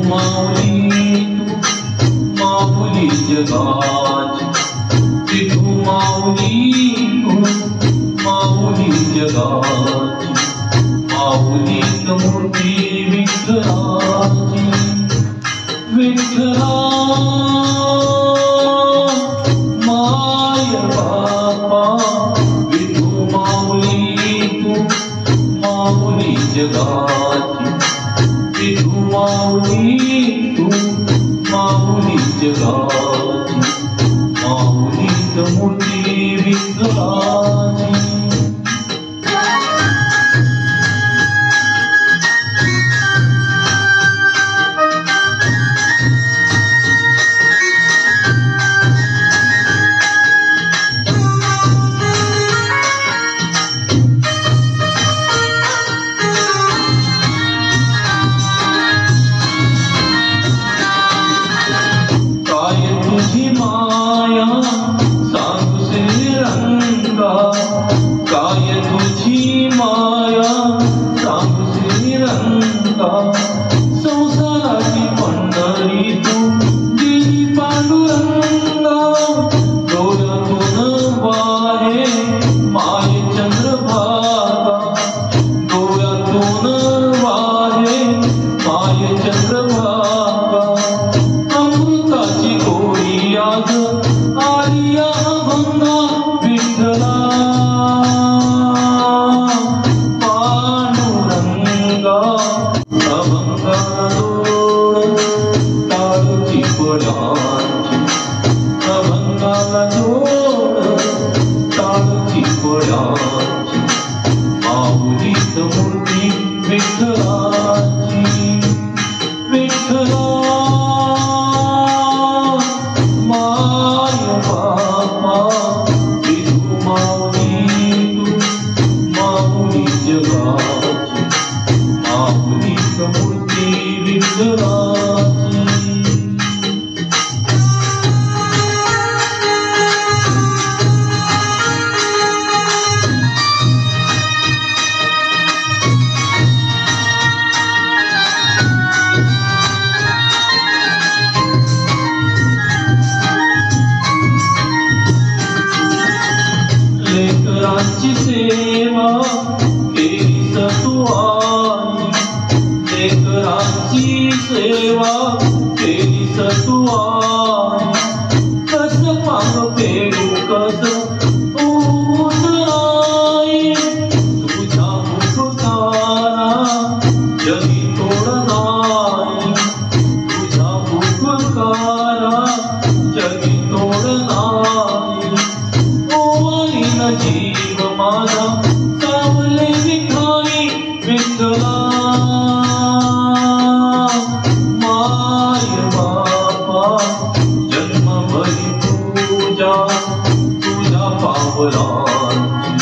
माऊली तू माऊली जगाची, विठू माऊली तू माऊली जगाची, माऊलीच मूर्ती विठ्ठलाची. विठ्ठला माय बापा, विठू माऊली तू माऊली जगाची, विठू माऊली तू माऊली जगाची, माऊलीच मूर्ती विठ्ठलाची. तुझी माया सांगू श्रीरंगा, काय तुझी माया सांगू श्रीरंगा, संसाराची पंढरी तू दिली पांडुरंगा. डोळ्यातून वाहे माये चंद्रभागा, डोळ्यातून वाहे माये चंद्रभागा. अमृताची गोडी आज आलिया अभंगा, विठ्ठला पांडुरंगा. अभंगाला जोड टाळूची फळांची, अभंगाला जोड टाळूची फळांची, माऊलीच मूर्ती विठ्ठलाची. विठ्ठला माय बापा, विठू माऊली तू माऊली जगाची, माऊलीच मूर्ती विठ्ठलाची. लेकरांची सेवा केली तू आई, लेकरांची सेवा केली तू आई. कस पांग पेरू कस उतराई, तुझ्या उपकारा जगी तोड नाही, तुझ्या उपकारा जगी तोड नाही. जीव माझा सावले विठाई, विठ्ठला माय बापा. जन्मभरी तुझ्या तुझ्या पावलांची,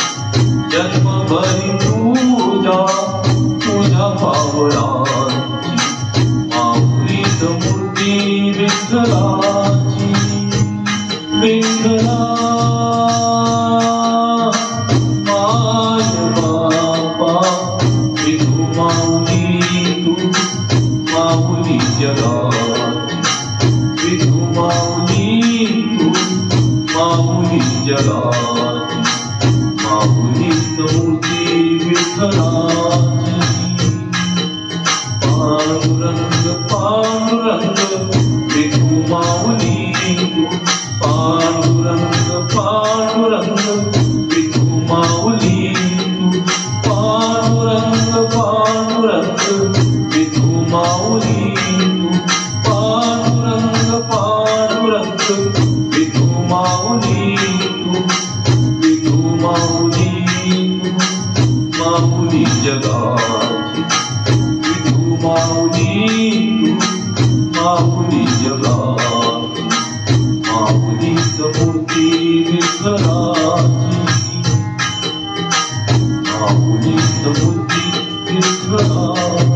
जन्मभरी तुझ्या तुझ्या पावलांची, माऊलीच मूर्ती विठ्ठलाची. विठ्ठला माऊली जगाची, विठू माऊली तू माऊली जगाची, माऊलीच मूर्ती विठ्ठलाची. पांडुरंग पांडुरंग विठू माऊली तू, पांडुरंग पांडुरंग विठू माऊली तू, पांडुरंग पांडुरंग विठू माऊली तू, पांडुरंग पांडुरंग विठू माऊली तू, विठू माऊली तू माऊली जगाची, विठू माऊली तू माऊली जगाची, माऊलीच मूर्ती विठ्ठलाची, माऊलीच मूर्ती विठ्ठलाची.